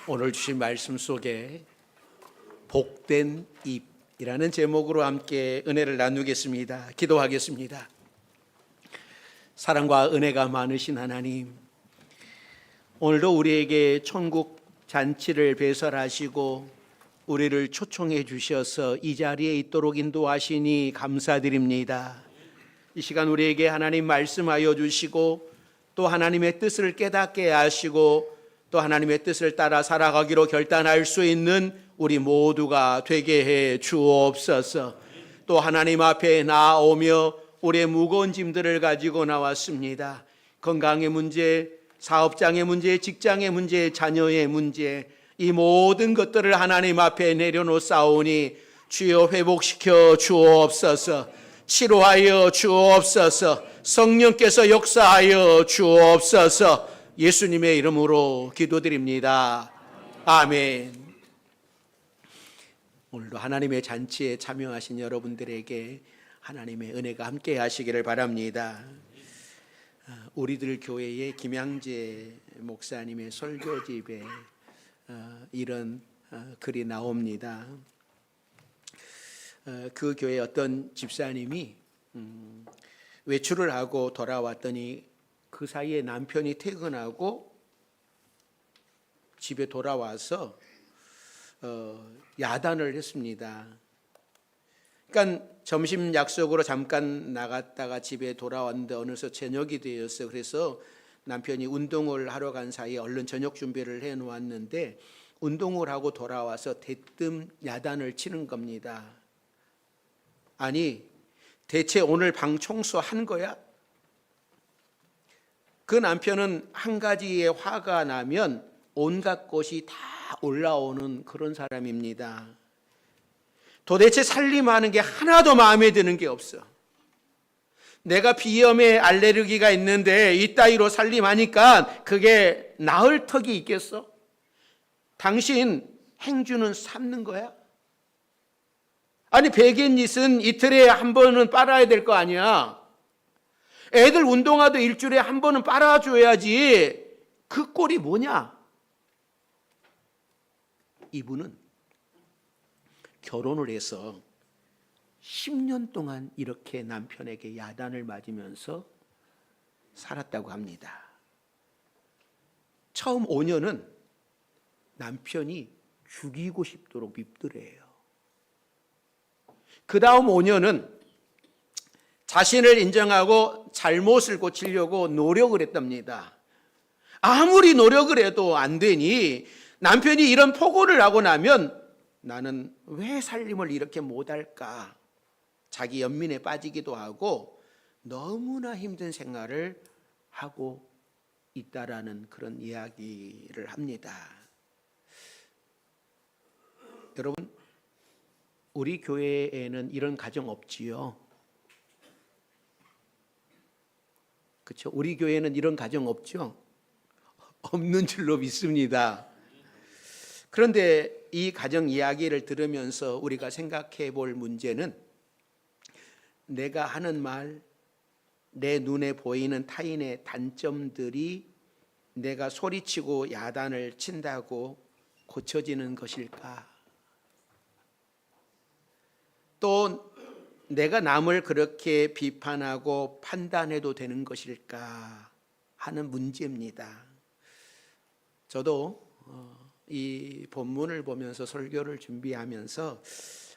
오늘 주신 말씀 속에 복된 입이라는 제목으로 함께 은혜를 나누겠습니다. 기도하겠습니다. 사랑과 은혜가 많으신 하나님, 오늘도 우리에게 천국 잔치를 배설하시고 우리를 초청해 주셔서 이 자리에 있도록 인도하시니 감사드립니다. 이 시간 우리에게 하나님 말씀하여 주시고 또 하나님의 뜻을 깨닫게 하시고 또 하나님의 뜻을 따라 살아가기로 결단할 수 있는 우리 모두가 되게 해 주옵소서. 또 하나님 앞에 나아오며 우리의 무거운 짐들을 가지고 나왔습니다. 건강의 문제, 사업장의 문제, 직장의 문제, 자녀의 문제, 이 모든 것들을 하나님 앞에 내려놓사오니 주여 회복시켜 주옵소서. 치료하여 주옵소서. 성령께서 역사하여 주옵소서. 예수님의 이름으로 기도드립니다. 아멘. 오늘도 하나님의 잔치에 참여하신 여러분들에게 하나님의 은혜가 함께 하시기를 바랍니다. 우리들 교회의 김양재 목사님의 설교집에 이런 글이 나옵니다. 그 교회 어떤 집사님이 외출을 하고 돌아왔더니 그 사이에 남편이 퇴근하고 집에 돌아와서 야단을 했습니다. 그러니까 점심 약속으로 잠깐 나갔다가 집에 돌아왔는데 어느새 저녁이 되었어요. 그래서 남편이 운동을 하러 간 사이에 얼른 저녁 준비를 해놓았는데 운동을 하고 돌아와서 대뜸 야단을 치는 겁니다. 아니, 대체 오늘 방 청소한 거야? 그 남편은 한 가지의 화가 나면 온갖 것이 다 올라오는 그런 사람입니다. 도대체 살림하는 게 하나도 마음에 드는 게 없어. 내가 비염에 알레르기가 있는데 이따위로 살림하니까 그게 나을 턱이 있겠어? 당신 행주는 삼는 거야? 아니, 베갯잇은 이틀에 한 번은 빨아야 될 거 아니야. 애들 운동화도 일주일에 한 번은 빨아줘야지. 그 꼴이 뭐냐? 이분은 결혼을 해서 10년 동안 이렇게 남편에게 야단을 맞으면서 살았다고 합니다. 처음 5년은 남편이 죽이고 싶도록 밉더래요. 그 다음 5년은 자신을 인정하고 잘못을 고치려고 노력을 했답니다. 아무리 노력을 해도 안 되니 남편이 이런 포고를 하고 나면 나는 왜 살림을 이렇게 못할까? 자기 연민에 빠지기도 하고 너무나 힘든 생활을 하고 있다라는 그런 이야기를 합니다. 여러분, 우리 교회에는 이런 가정 없지요? 그렇죠? 우리 교회는 이런 가정 없죠? 없는 줄로 믿습니다. 그런데 이 가정 이야기를 들으면서 우리가 생각해 볼 문제는 내가 하는 말, 내 눈에 보이는 타인의 단점들이 내가 소리치고 야단을 친다고 고쳐지는 것일까? 또 내가 남을 그렇게 비판하고 판단해도 되는 것일까 하는 문제입니다. 저도 이 본문을 보면서 설교를 준비하면서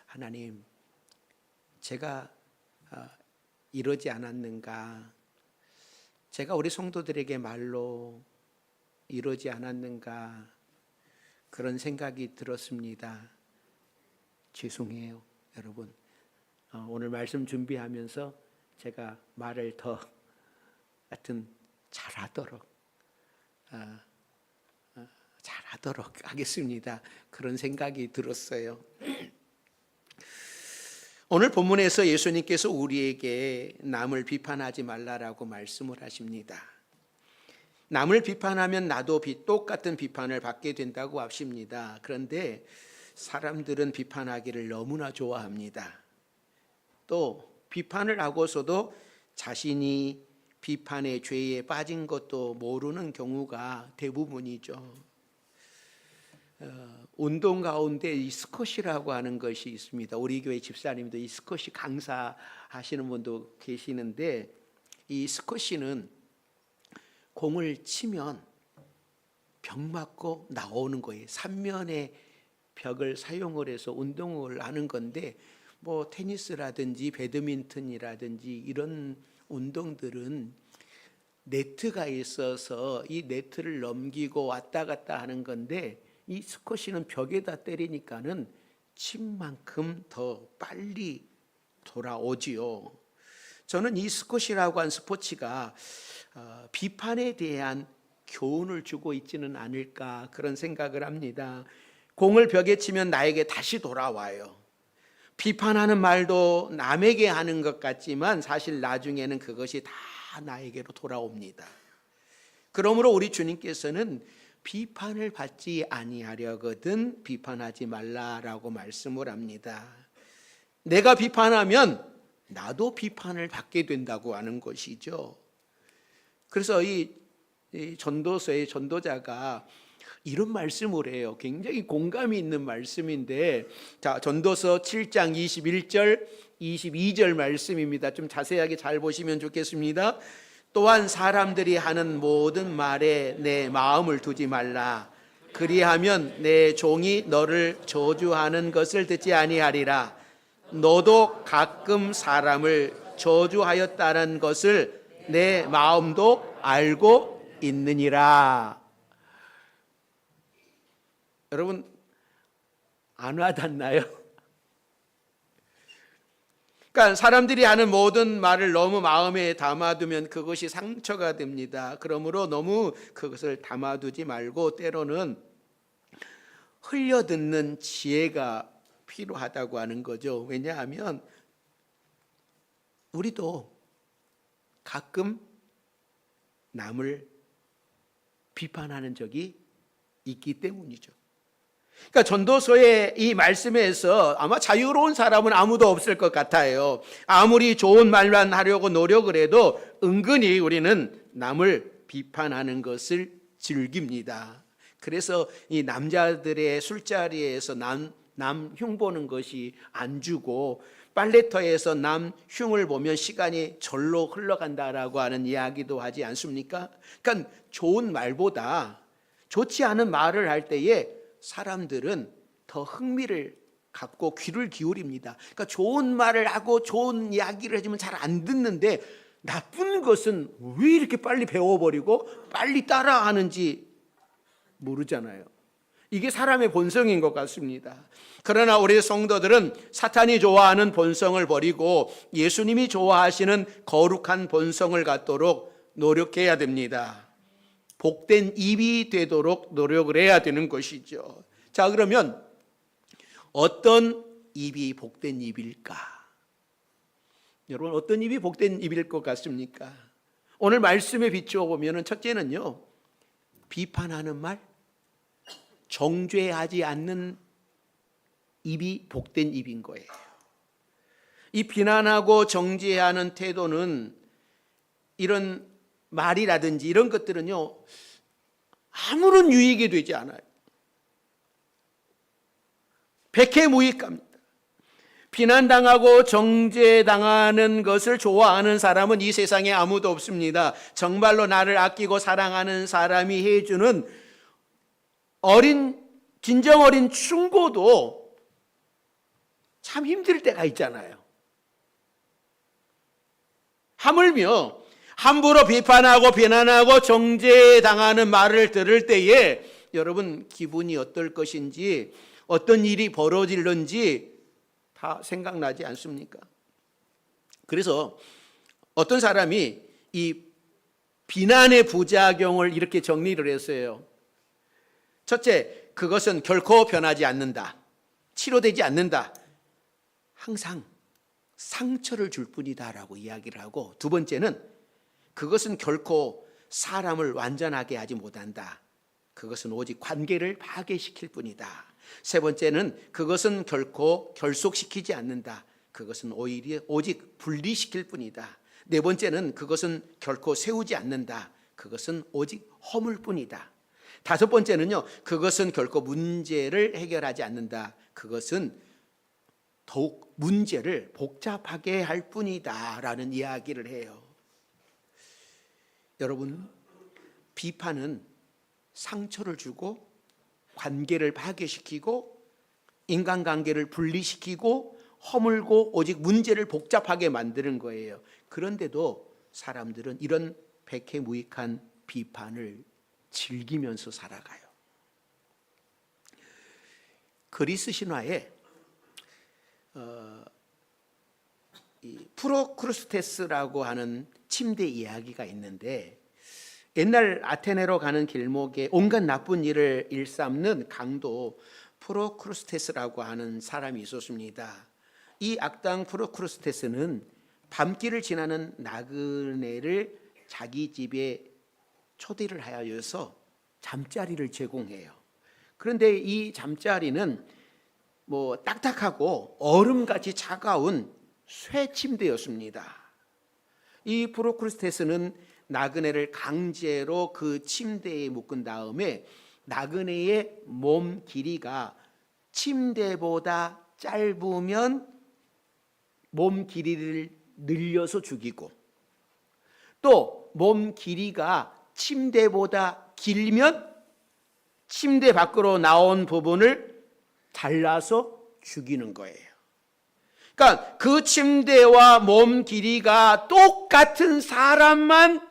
하나님, 제가 이러지 않았는가? 제가 우리 성도들에게 말로 이러지 않았는가? 그런 생각이 들었습니다. 죄송해요, 여러분. 오늘 말씀 준비하면서 제가 말을 더 하여튼 잘하도록 하겠습니다. 그런 생각이 들었어요. 오늘 본문에서 예수님께서 우리에게 남을 비판하지 말라라고 말씀을 하십니다. 남을 비판하면 나도 똑같은 비판을 받게 된다고 하십니다. 그런데 사람들은 비판하기를 너무나 좋아합니다. 또 비판을 하고서도 자신이 비판의 죄에 빠진 것도 모르는 경우가 대부분이죠. 운동 가운데 이 스쿼시라고 하는 것이 있습니다. 우리 교회 집사님도 이 스쿼시 강사하시는 분도 계시는데, 이 스쿼시는 공을 치면 벽 맞고 나오는 거예요. 3면의 벽을 사용을 해서 운동을 하는 건데, 뭐 테니스라든지 배드민턴이라든지 이런 운동들은 네트가 있어서 이 네트를 넘기고 왔다 갔다 하는 건데, 이 스쿼시는 벽에다 때리니까는 친 만큼 더 빨리 돌아오지요. 저는 이 스쿼시라고 한 스포츠가 비판에 대한 교훈을 주고 있지는 않을까, 그런 생각을 합니다. 공을 벽에 치면 나에게 다시 돌아와요. 비판하는 말도 남에게 하는 것 같지만 사실 나중에는 그것이 다 나에게로 돌아옵니다. 그러므로 우리 주님께서는 비판을 받지 아니하려거든 비판하지 말라라고 말씀을 합니다. 내가 비판하면 나도 비판을 받게 된다고 하는 것이죠. 그래서 이 전도서의 전도자가 이런 말씀을 해요. 굉장히 공감이 있는 말씀인데, 자, 전도서 7장 21절 22절 말씀입니다. 좀 자세하게 잘 보시면 좋겠습니다. 또한 사람들이 하는 모든 말에 내 마음을 두지 말라. 그리하면 내 종이 너를 저주하는 것을 듣지 아니하리라. 너도 가끔 사람을 저주하였다는 것을 내 마음도 알고 있느니라. 여러분, 안 와닿나요? 그러니까 사람들이 하는 모든 말을 너무 마음에 담아두면 그것이 상처가 됩니다. 그러므로 너무 그것을 담아두지 말고 때로는 흘려듣는 지혜가 필요하다고 하는 거죠. 왜냐하면 우리도 가끔 남을 비판하는 적이 있기 때문이죠. 그러니까 전도서의 이 말씀에서 아마 자유로운 사람은 아무도 없을 것 같아요. 아무리 좋은 말만 하려고 노력을 해도 은근히 우리는 남을 비판하는 것을 즐깁니다. 그래서 이 남자들의 술자리에서 남 흉 보는 것이 안 주고, 빨래터에서 남 흉을 보면 시간이 절로 흘러간다라고 하는 이야기도 하지 않습니까? 그러니까 좋은 말보다 좋지 않은 말을 할 때에 사람들은 더 흥미를 갖고 귀를 기울입니다. 그러니까 좋은 말을 하고 좋은 이야기를 해주면 잘 안 듣는데, 나쁜 것은 왜 이렇게 빨리 배워버리고 빨리 따라하는지 모르잖아요. 이게 사람의 본성인 것 같습니다. 그러나 우리 성도들은 사탄이 좋아하는 본성을 버리고 예수님이 좋아하시는 거룩한 본성을 갖도록 노력해야 됩니다. 복된 입이 되도록 노력을 해야 되는 것이죠. 자, 그러면 어떤 입이 복된 입일까? 여러분, 어떤 입이 복된 입일 것 같습니까? 오늘 말씀에 비추어 보면 첫째는요, 비판하는 말, 정죄하지 않는 입이 복된 입인 거예요. 이 비난하고 정죄하는 태도는, 이런 말이라든지 이런 것들은요, 아무런 유익이 되지 않아요. 백해무익합니다. 비난당하고 정죄당하는 것을 좋아하는 사람은 이 세상에 아무도 없습니다. 정말로 나를 아끼고 사랑하는 사람이 해주는 진정 어린 충고도 참 힘들 때가 있잖아요. 하물며 함부로 비판하고 비난하고 정죄당하는 말을 들을 때에 여러분 기분이 어떨 것인지, 어떤 일이 벌어질는지 다 생각나지 않습니까? 그래서 어떤 사람이 이 비난의 부작용을 이렇게 정리를 했어요. 첫째, 그것은 결코 변하지 않는다. 치료되지 않는다. 항상 상처를 줄 뿐이다라고 이야기를 하고, 두 번째는 그것은 결코 사람을 완전하게 하지 못한다. 그것은 오직 관계를 파괴시킬 뿐이다. 세 번째는 그것은 결코 결속시키지 않는다. 그것은 오직 분리시킬 뿐이다. 네 번째는 그것은 결코 세우지 않는다. 그것은 오직 허물 뿐이다. 다섯 번째는요, 그것은 결코 문제를 해결하지 않는다. 그것은 더욱 문제를 복잡하게 할 뿐이다 라는 이야기를 해요. 여러분, 비판은 상처를 주고 관계를 파괴시키고 인간관계를 분리시키고 허물고 오직 문제를 복잡하게 만드는 거예요. 그런데도 사람들은 이런 백해무익한 비판을 즐기면서 살아가요. 그리스 신화에 이 프로크루스테스라고 하는 침대 이야기가 있는데, 옛날 아테네로 가는 길목에 온갖 나쁜 일을 일삼는 강도 프로크루스테스라고 하는 사람이 있었습니다. 이 악당 프로크루스테스는 밤길을 지나는 나그네를 자기 집에 초대를 하여서 잠자리를 제공해요. 그런데 이 잠자리는 딱딱하고 얼음같이 차가운 쇠 침대였습니다. 이 프로크루스테스는 나그네를 강제로 그 침대에 묶은 다음에 나그네의 몸 길이가 침대보다 짧으면 몸 길이를 늘려서 죽이고, 또 몸 길이가 침대보다 길면 침대 밖으로 나온 부분을 잘라서 죽이는 거예요. 그러니까 그 침대와 몸 길이가 똑같은 사람만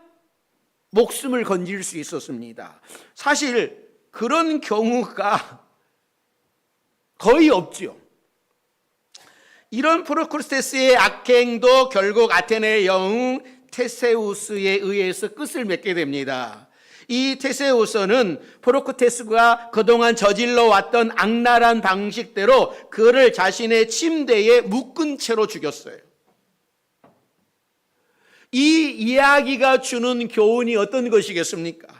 목숨을 건질 수 있었습니다. 사실 그런 경우가 거의 없죠. 이런 프로크루스테스의 악행도 결국 아테네의 영웅 테세우스에 의해서 끝을 맺게 됩니다. 이 테세우스는 프로크루스테스가 그동안 저질러 왔던 악랄한 방식대로 그를 자신의 침대에 묶은 채로 죽였어요. 이 이야기가 주는 교훈이 어떤 것이겠습니까?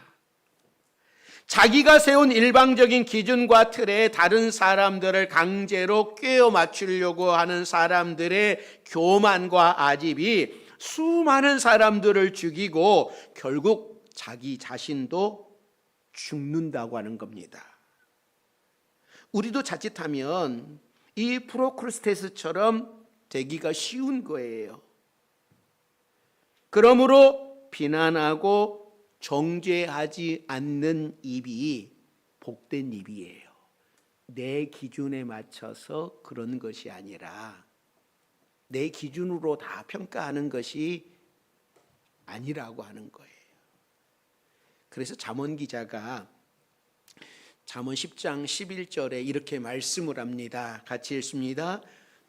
자기가 세운 일방적인 기준과 틀에 다른 사람들을 강제로 꿰어 맞추려고 하는 사람들의 교만과 아집이 수많은 사람들을 죽이고 결국 자기 자신도 죽는다고 하는 겁니다. 우리도 자칫하면 이 프로크루스테스처럼 되기가 쉬운 거예요. 그러므로 비난하고 정죄하지 않는 입이 복된 입이에요. 내 기준에 맞춰서 그런 것이 아니라 내 기준으로 다 평가하는 것이 아니라고 하는 거예요. 그래서 잠언 기자가 잠언 10장 11절에 이렇게 말씀을 합니다. 같이 읽습니다.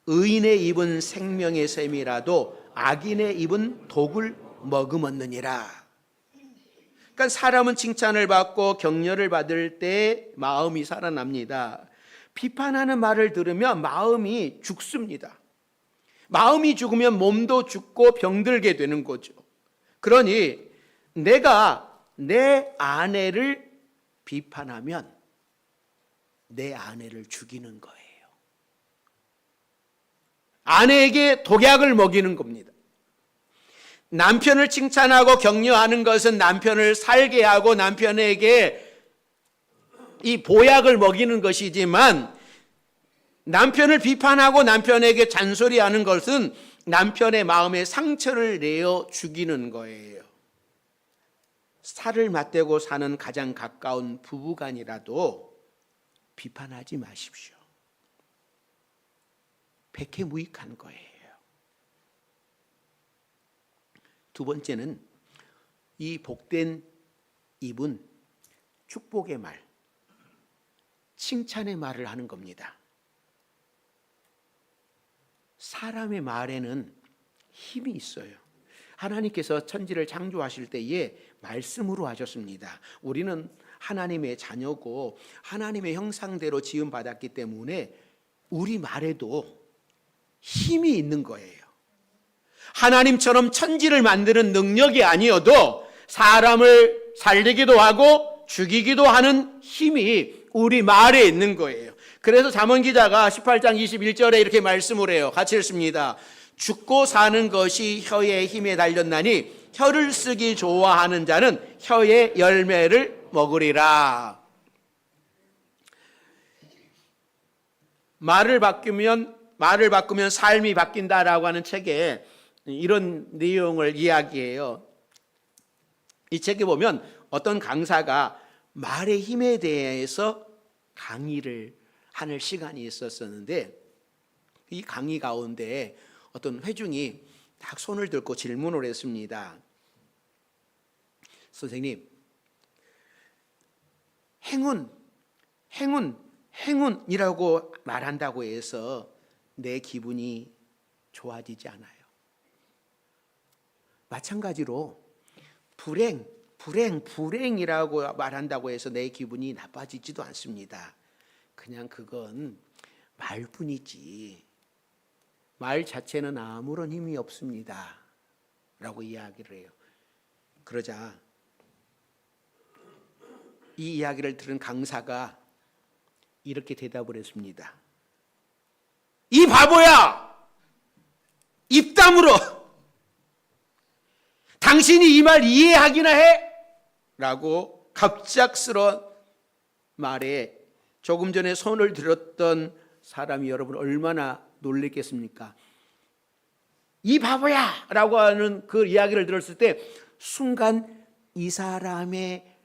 의인의 입은 생명의 샘이라도 악인의 입은 독을 머금었느니라. 그러니까 사람은 칭찬을 받고 격려를 받을 때 마음이 살아납니다. 비판하는 말을 들으면 마음이 죽습니다. 마음이 죽으면 몸도 죽고 병들게 되는 거죠. 그러니 내가 내 아내를 비판하면 내 아내를 죽이는 거예요. 아내에게 독약을 먹이는 겁니다. 남편을 칭찬하고 격려하는 것은 남편을 살게 하고 남편에게 이 보약을 먹이는 것이지만, 남편을 비판하고 남편에게 잔소리하는 것은 남편의 마음에 상처를 내어 죽이는 거예요. 살을 맞대고 사는 가장 가까운 부부간이라도 비판하지 마십시오. 백해무익한 거예요. 두 번째는 이 복된 입은 축복의 말, 칭찬의 말을 하는 겁니다. 사람의 말에는 힘이 있어요. 하나님께서 천지를 창조하실 때에 말씀으로 하셨습니다. 우리는 하나님의 자녀고 하나님의 형상대로 지음받았기 때문에 우리 말에도 힘이 있는 거예요. 하나님처럼 천지를 만드는 능력이 아니어도 사람을 살리기도 하고 죽이기도 하는 힘이 우리 말에 있는 거예요. 그래서 잠언 기자가 18장 21절에 이렇게 말씀을 해요. 같이 읽습니다. 죽고 사는 것이 혀의 힘에 달렸나니 혀를 쓰기 좋아하는 자는 혀의 열매를 먹으리라. 말을 바꾸면 삶이 바뀐다라고 하는 책에 이런 내용을 이야기해요. 이 책에 보면 어떤 강사가 말의 힘에 대해서 강의를 하는 시간이 있었었는데, 이 강의 가운데 어떤 회중이 딱 손을 들고 질문을 했습니다. 선생님, 행운이라고 말한다고 해서 내 기분이 좋아지지 않아요. 마찬가지로 불행이라고 말한다고 해서 내 기분이 나빠지지도 않습니다. 그냥 그건 말뿐이지, 말 자체는 아무런 힘이 없습니다 라고 이야기를 해요. 그러자 이 이야기를 들은 강사가 이렇게 대답을 했습니다. 이 바보야! 입담으로 당신이 이 말 이해하기나 해? 라고 갑작스러운 말에 조금 전에 손을 들었던 사람이 여러분 얼마나 놀랬겠습니까? 이 바보야! 라고 하는 그 이야기를 들었을 때 순간 이 사람의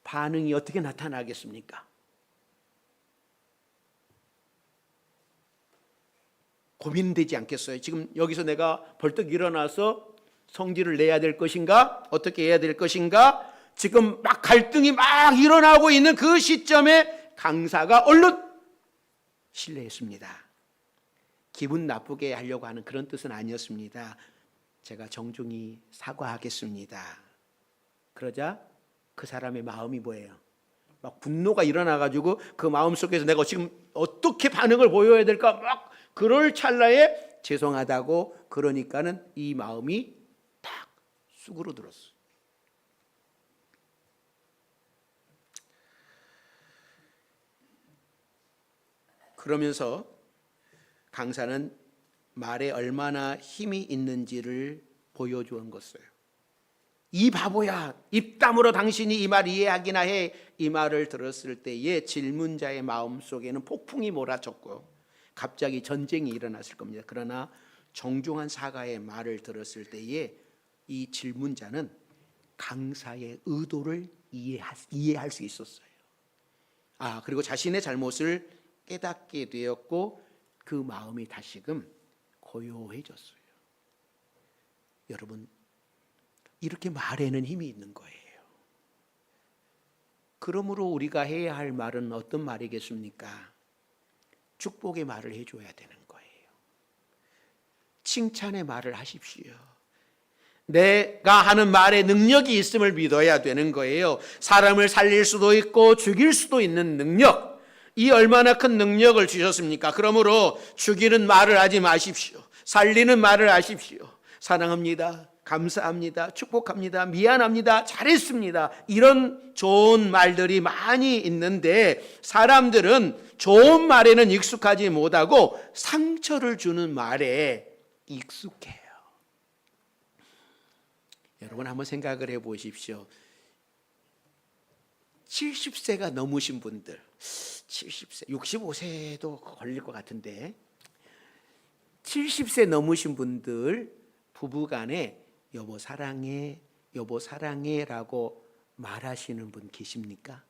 반응이 어떻게 나타나겠습니까? 고민되지 않겠어요? 지금 여기서 내가 벌떡 일어나서 성질을 내야 될 것인가? 어떻게 해야 될 것인가? 지금 막 갈등이 막 일어나고 있는 그 시점에 강사가 얼른 실례했습니다. 기분 나쁘게 하려고 하는 그런 뜻은 아니었습니다. 제가 정중히 사과하겠습니다. 그러자 그 사람의 마음이 뭐예요? 막 분노가 일어나가지고 그 마음 속에서 내가 지금 어떻게 반응을 보여야 될까? 막 그럴 찰나에 죄송하다고 그러니까는 이 마음이 딱 수그러들었어. 그러면서 강사는 말에 얼마나 힘이 있는지를 보여주는 것이에요. 이 바보야, 입담으로 당신이 이 말 이해하기나 해. 이 말을 들었을 때에 질문자의 마음속에는 폭풍이 몰아쳤고 갑자기 전쟁이 일어났을 겁니다. 그러나 정중한 사과의 말을 들었을 때에 이 질문자는 강사의 의도를 이해할 수 있었어요. 그리고 자신의 잘못을 깨닫게 되었고 그 마음이 다시금 고요해졌어요. 여러분, 이렇게 말에는 힘이 있는 거예요. 그러므로 우리가 해야 할 말은 어떤 말이겠습니까? 축복의 말을 해줘야 되는 거예요. 칭찬의 말을 하십시오. 내가 하는 말에 능력이 있음을 믿어야 되는 거예요. 사람을 살릴 수도 있고 죽일 수도 있는 능력, 이 얼마나 큰 능력을 주셨습니까? 그러므로 죽이는 말을 하지 마십시오. 살리는 말을 하십시오. 사랑합니다, 감사합니다, 축복합니다, 미안합니다, 잘했습니다, 이런 좋은 말들이 많이 있는데 사람들은 좋은 말에는 익숙하지 못하고 상처를 주는 말에 익숙해요. 여러분 한번 생각을 해보십시오. 70세가 넘으신 분들, 70세, 65세도 걸릴 것 같은데 70세 넘으신 분들 부부간에 여보 사랑해, 여보 사랑해 라고 말하시는 분 계십니까?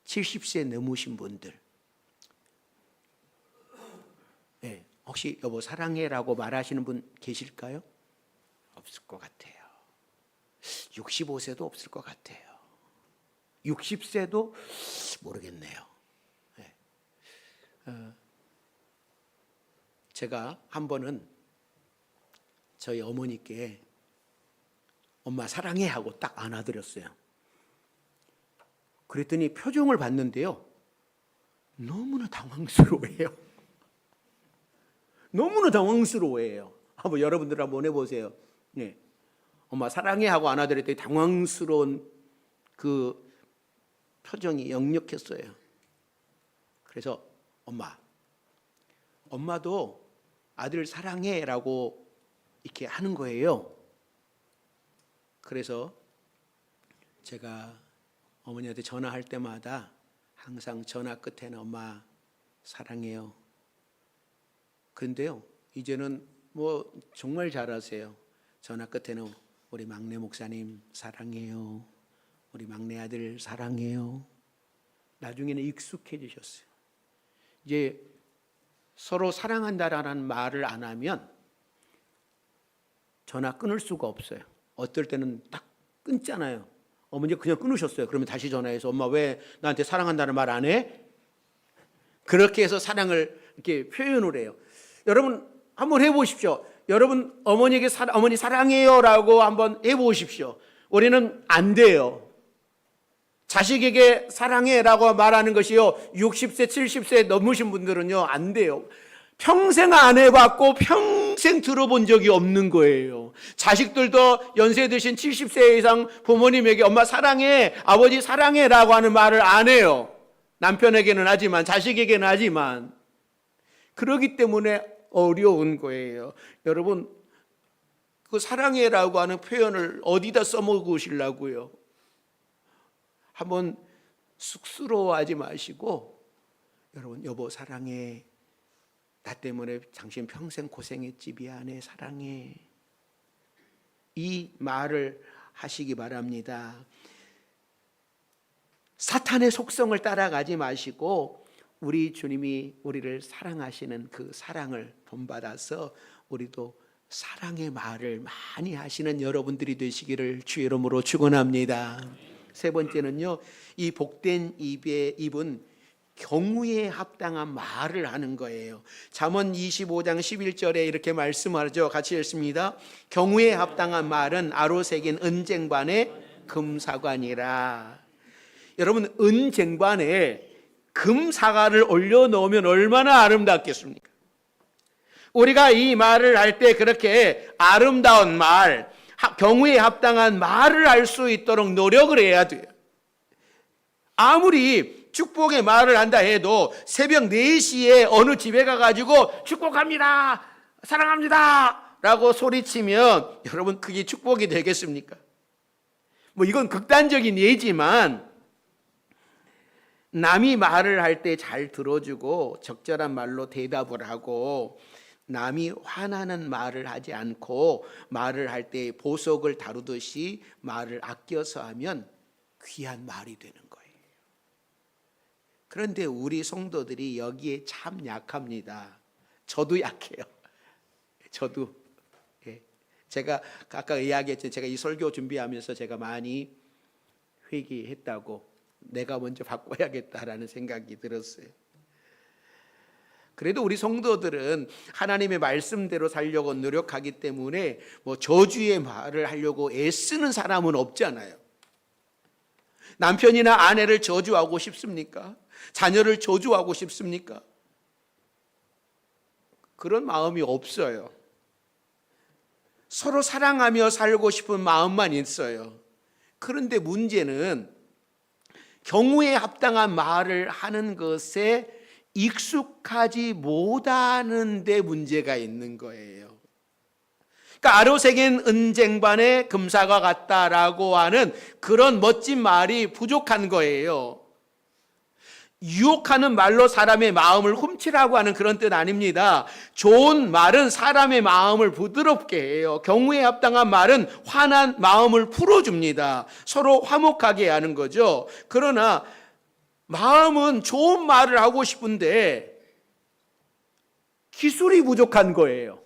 70세 넘으신 분들, 네, 혹시 여보 사랑해 라고 말하시는 분 계실까요? 없을 것 같아요. 65세도 없을 것 같아요. 60세도 모르겠네요. 네. 제가 한 번은 저희 어머니께 엄마 사랑해 하고 딱 안아드렸어요. 그랬더니 표정을 봤는데요, 너무나 당황스러워해요. 너무나 당황스러워해요. 한번 여러분들 한번 해보세요. 네. 엄마 사랑해 하고 안아드렸더니 당황스러운 그 표정이 역력했어요. 그래서 엄마도 아들 사랑해 라고 이렇게 하는 거예요. 그래서 제가 어머니한테 전화할 때마다 항상 전화 끝에는 엄마 사랑해요. 근데요, 이제는 뭐 정말 잘하세요. 전화 끝에는 우리 막내 목사님 사랑해요. 우리 막내 아들 사랑해요. 나중에는 익숙해지셨어요. 이제 서로 사랑한다라는 말을 안 하면 전화 끊을 수가 없어요. 어떨 때는 딱 끊잖아요. 어머니 그냥 끊으셨어요. 그러면 다시 전화해서 엄마 왜 나한테 사랑한다는 말 안 해? 그렇게 해서 사랑을 이렇게 표현을 해요. 여러분 한번 해보십시오. 여러분 어머니에게 어머니 사랑해요라고 한번 해보십시오. 우리는 안 돼요. 자식에게 사랑해라고 말하는 것이요, 60세 70세 넘으신 분들은요 안 돼요. 평생 안 해봤고 평생 들어본 적이 없는 거예요. 자식들도 연세 드신 70세 이상 부모님에게 엄마 사랑해, 아버지 사랑해라고 하는 말을 안 해요. 남편에게는 하지만 자식에게는 하지만. 그렇기 때문에 어려운 거예요. 여러분 그 사랑해라고 하는 표현을 어디다 써먹으시려고요? 한번 쑥스러워하지 마시고, 여러분 여보 사랑해, 나 때문에 당신 평생 고생했지, 미안해, 사랑해, 이 말을 하시기 바랍니다. 사탄의 속성을 따라가지 마시고 우리 주님이 우리를 사랑하시는 그 사랑을 본받아서 우리도 사랑의 말을 많이 하시는 여러분들이 되시기를 주의 이름으로 축원합니다. 세 번째는요, 이 복된 입은 경우에 합당한 말을 하는 거예요. 잠언 25장 11절에 이렇게 말씀하죠. 같이 읽습니다. 경우에 합당한 말은 아로새긴 은쟁반에 금사관이라. 여러분 은쟁반에 금사과를 올려놓으면 얼마나 아름답겠습니까? 우리가 이 말을 할 때 그렇게 아름다운 말, 경우에 합당한 말을 할 수 있도록 노력을 해야 돼요. 아무리 축복의 말을 한다 해도 새벽 4시에 어느 집에 가가지고 축복합니다, 사랑합니다 라고 소리치면 여러분 그게 축복이 되겠습니까? 뭐 이건 극단적인 예지만 남이 말을 할 때 잘 들어주고 적절한 말로 대답을 하고, 남이 화나는 말을 하지 않고 말을 할 때 보석을 다루듯이 말을 아껴서 하면 귀한 말이 되는 거예요. 그런데 우리 성도들이 여기에 참 약합니다. 저도 약해요. 저도. 제가 아까 이야기했죠. 제가 이 설교 준비하면서 제가 많이 회개했다고, 내가 먼저 바꿔야겠다라는 생각이 들었어요. 그래도 우리 성도들은 하나님의 말씀대로 살려고 노력하기 때문에 뭐 저주의 말을 하려고 애쓰는 사람은 없잖아요. 남편이나 아내를 저주하고 싶습니까? 자녀를 저주하고 싶습니까? 그런 마음이 없어요. 서로 사랑하며 살고 싶은 마음만 있어요. 그런데 문제는 경우에 합당한 말을 하는 것에 익숙하지 못하는 데 문제가 있는 거예요. 그러니까 아로새긴 은쟁반에 금사과 같다라고 하는 그런 멋진 말이 부족한 거예요. 유혹하는 말로 사람의 마음을 훔치라고 하는 그런 뜻 아닙니다. 좋은 말은 사람의 마음을 부드럽게 해요. 경우에 합당한 말은 화난 마음을 풀어줍니다. 서로 화목하게 하는 거죠. 그러나 마음은 좋은 말을 하고 싶은데 기술이 부족한 거예요.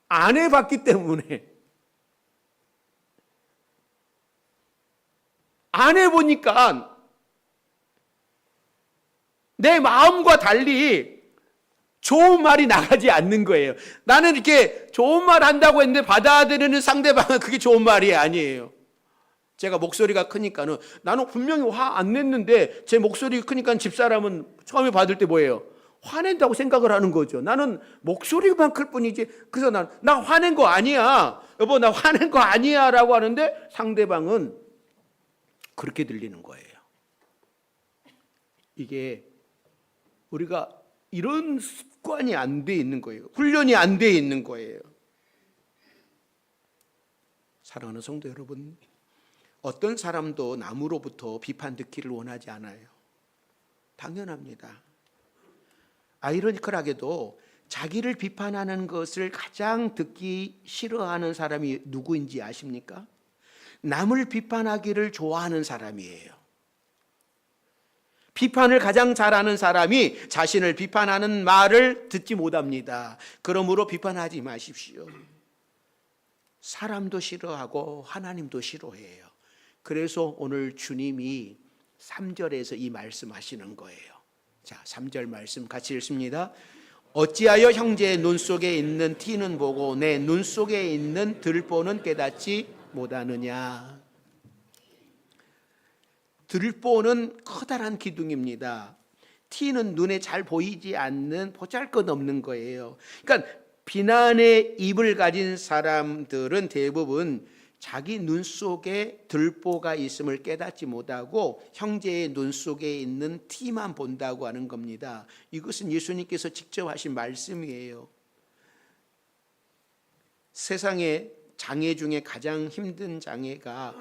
안 해봤기 때문에. 안 해보니까 내 마음과 달리 좋은 말이 나가지 않는 거예요. 나는 이렇게 좋은 말 한다고 했는데 받아들이는 상대방은 그게 좋은 말이 아니에요. 제가 목소리가 크니까는, 나는 분명히 화 안 냈는데 제 목소리가 크니까 집사람은 처음에 받을 때 뭐예요? 화낸다고 생각을 하는 거죠. 나는 목소리만 클 뿐이지. 그래서 나 화낸 거 아니야. 여보 나 화낸 거 아니야 라고 하는데 상대방은 그렇게 들리는 거예요. 이게 우리가 이런 습관이 안 돼 있는 거예요. 훈련이 안 돼 있는 거예요. 사랑하는 성도 여러분, 어떤 사람도 남으로부터 비판 듣기를 원하지 않아요. 당연합니다. 아이러니컬하게도 자기를 비판하는 것을 가장 듣기 싫어하는 사람이 누구인지 아십니까? 남을 비판하기를 좋아하는 사람이에요. 비판을 가장 잘하는 사람이 자신을 비판하는 말을 듣지 못합니다. 그러므로 비판하지 마십시오. 사람도 싫어하고 하나님도 싫어해요. 그래서 오늘 주님이 3절에서 이 말씀하시는 거예요. 자, 3절 말씀 같이 읽습니다. 어찌하여 형제의 눈 속에 있는 티는 보고 내 눈 속에 있는 들보는 깨닫지 못하느냐. 들보는 커다란 기둥입니다. 티는 눈에 잘 보이지 않는 보잘것없는 거예요. 그러니까 비난의 입을 가진 사람들은 대부분 자기 눈 속에 들보가 있음을 깨닫지 못하고 형제의 눈 속에 있는 티만 본다고 하는 겁니다. 이것은 예수님께서 직접 하신 말씀이에요. 세상의 장애 중에 가장 힘든 장애가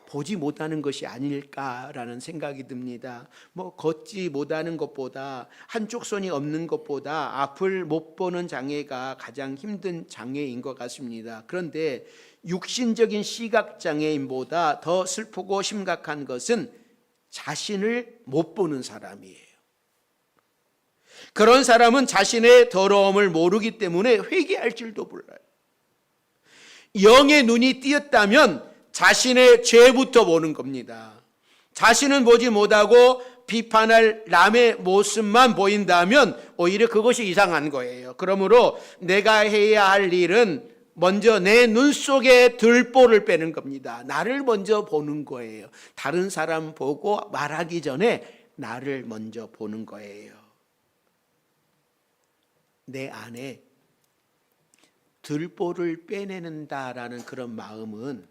보지 못하는 것이 아닐까라는 생각이 듭니다. 걷지 못하는 것보다, 한쪽 손이 없는 것보다 앞을 못 보는 장애가 가장 힘든 장애인 것 같습니다. 그런데 육신적인 시각장애인보다 더 슬프고 심각한 것은 자신을 못 보는 사람이에요. 그런 사람은 자신의 더러움을 모르기 때문에 회개할 줄도 몰라요. 영의 눈이 띄었다면 자신의 죄부터 보는 겁니다. 자신은 보지 못하고 비판할 남의 모습만 보인다면 오히려 그것이 이상한 거예요. 그러므로 내가 해야 할 일은 먼저 내 눈 속에 들보를 빼는 겁니다. 나를 먼저 보는 거예요. 다른 사람 보고 말하기 전에 나를 먼저 보는 거예요. 내 안에 들보를 빼내는다라는 그런 마음은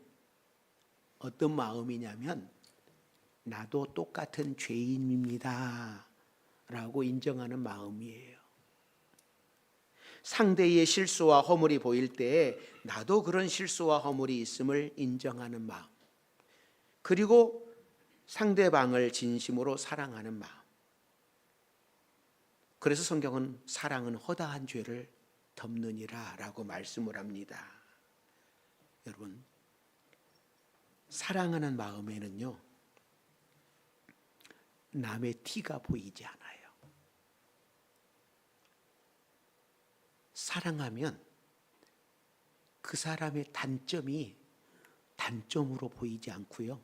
어떤 마음이냐면 나도 똑같은 죄인입니다 라고 인정하는 마음이에요. 상대의 실수와 허물이 보일 때 나도 그런 실수와 허물이 있음을 인정하는 마음, 그리고 상대방을 진심으로 사랑하는 마음. 그래서 성경은 사랑은 허다한 죄를 덮느니라 라고 말씀을 합니다. 여러분, 사랑하는 마음에는요, 남의 티가 보이지 않아요. 사랑하면 그 사람의 단점이 단점으로 보이지 않고요,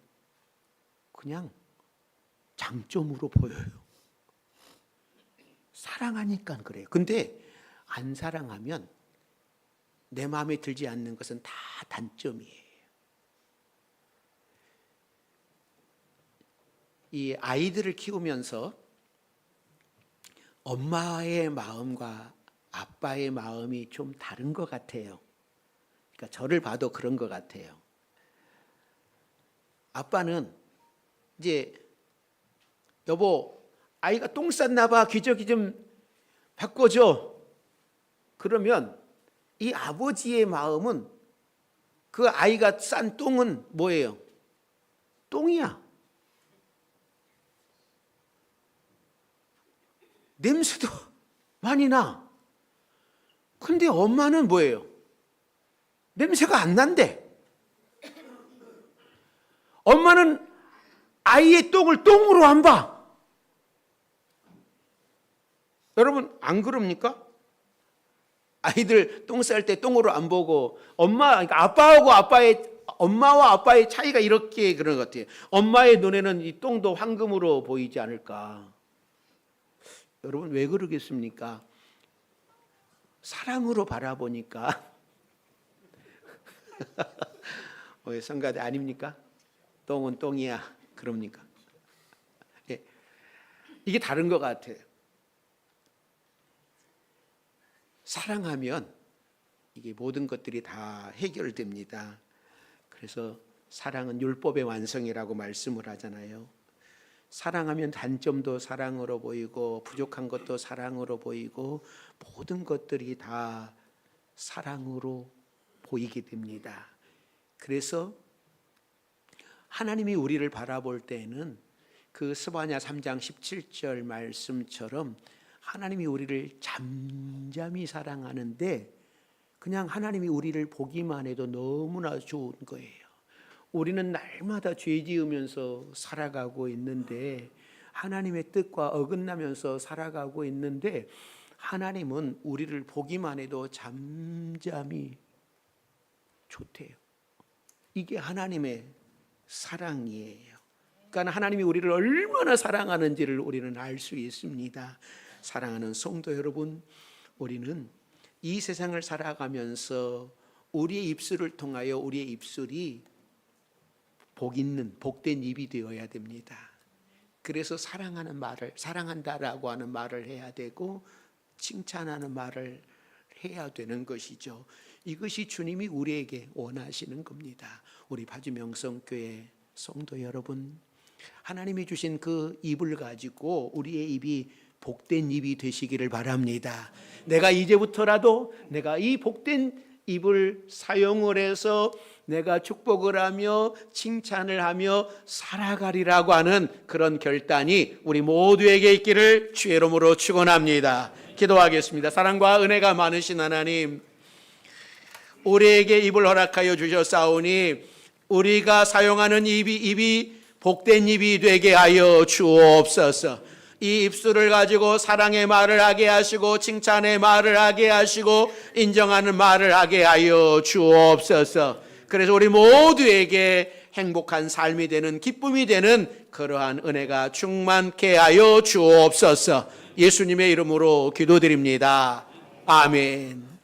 그냥 장점으로 보여요. 사랑하니까 그래요. 근데 안 사랑하면 내 마음에 들지 않는 것은 다 단점이에요. 이 아이들을 키우면서 엄마의 마음과 아빠의 마음이 좀 다른 것 같아요. 그러니까 저를 봐도 그런 것 같아요. 아빠는 이제 여보, 아이가 똥 쌌나 봐, 기저귀 좀 바꿔줘. 그러면 이 아버지의 마음은 그 아이가 싼 똥은 뭐예요? 똥이야. 냄새도 많이 나. 근데 엄마는 뭐예요? 냄새가 안 난대. 엄마는 아이의 똥을 똥으로 안 봐. 여러분 안 그럽니까? 아이들 똥 쌀 때 똥으로 안 보고 그러니까 엄마와 아빠의 차이가 이렇게 그런 것 같아요. 엄마의 눈에는 이 똥도 황금으로 보이지 않을까? 여러분 왜 그러겠습니까? 사랑으로 바라보니까 왜 성가대 아닙니까? 똥은 똥이야 그럽니까? 예. 이게 다른 것 같아요. 사랑하면 이게 모든 것들이 다 해결됩니다. 그래서 사랑은 율법의 완성이라고 말씀을 하잖아요. 사랑하면 단점도 사랑으로 보이고 부족한 것도 사랑으로 보이고 모든 것들이 다 사랑으로 보이게 됩니다. 그래서 하나님이 우리를 바라볼 때는 그 스바냐 3장 17절 말씀처럼 하나님이 우리를 잠잠히 사랑하는데 그냥 하나님이 우리를 보기만 해도 너무나 좋은 거예요. 우리는 날마다 죄 지으면서 살아가고 있는데 하나님의 뜻과 어긋나면서 살아가고 있는데 하나님은 우리를 보기만 해도 잠잠히 좋대요. 이게 하나님의 사랑이에요. 그러니까 하나님이 우리를 얼마나 사랑하는지를 우리는 알 수 있습니다. 사랑하는 성도 여러분, 우리는 이 세상을 살아가면서 우리의 입술을 통하여 우리의 입술이 복 있는 복된 입이 되어야 됩니다. 그래서 사랑하는 말을, 사랑한다라고 하는 말을 해야 되고 칭찬하는 말을 해야 되는 것이죠. 이것이 주님이 우리에게 원하시는 겁니다. 우리 파주명성교회 성도 여러분, 하나님이 주신 그 입을 가지고 우리의 입이 복된 입이 되시기를 바랍니다. 내가 이제부터라도 내가 이 복된 입을 사용을 해서 내가 축복을 하며 칭찬을 하며 살아가리라고 하는 그런 결단이 우리 모두에게 있기를 주의 이름으로 축원합니다. 기도하겠습니다. 사랑과 은혜가 많으신 하나님, 우리에게 입을 허락하여 주셨사오니 우리가 사용하는 입이 복된 입이 되게 하여 주옵소서. 이 입술을 가지고 사랑의 말을 하게 하시고 칭찬의 말을 하게 하시고 인정하는 말을 하게 하여 주옵소서. 그래서 우리 모두에게 행복한 삶이 되는, 기쁨이 되는 그러한 은혜가 충만케 하여 주옵소서. 예수님의 이름으로 기도드립니다. 아멘.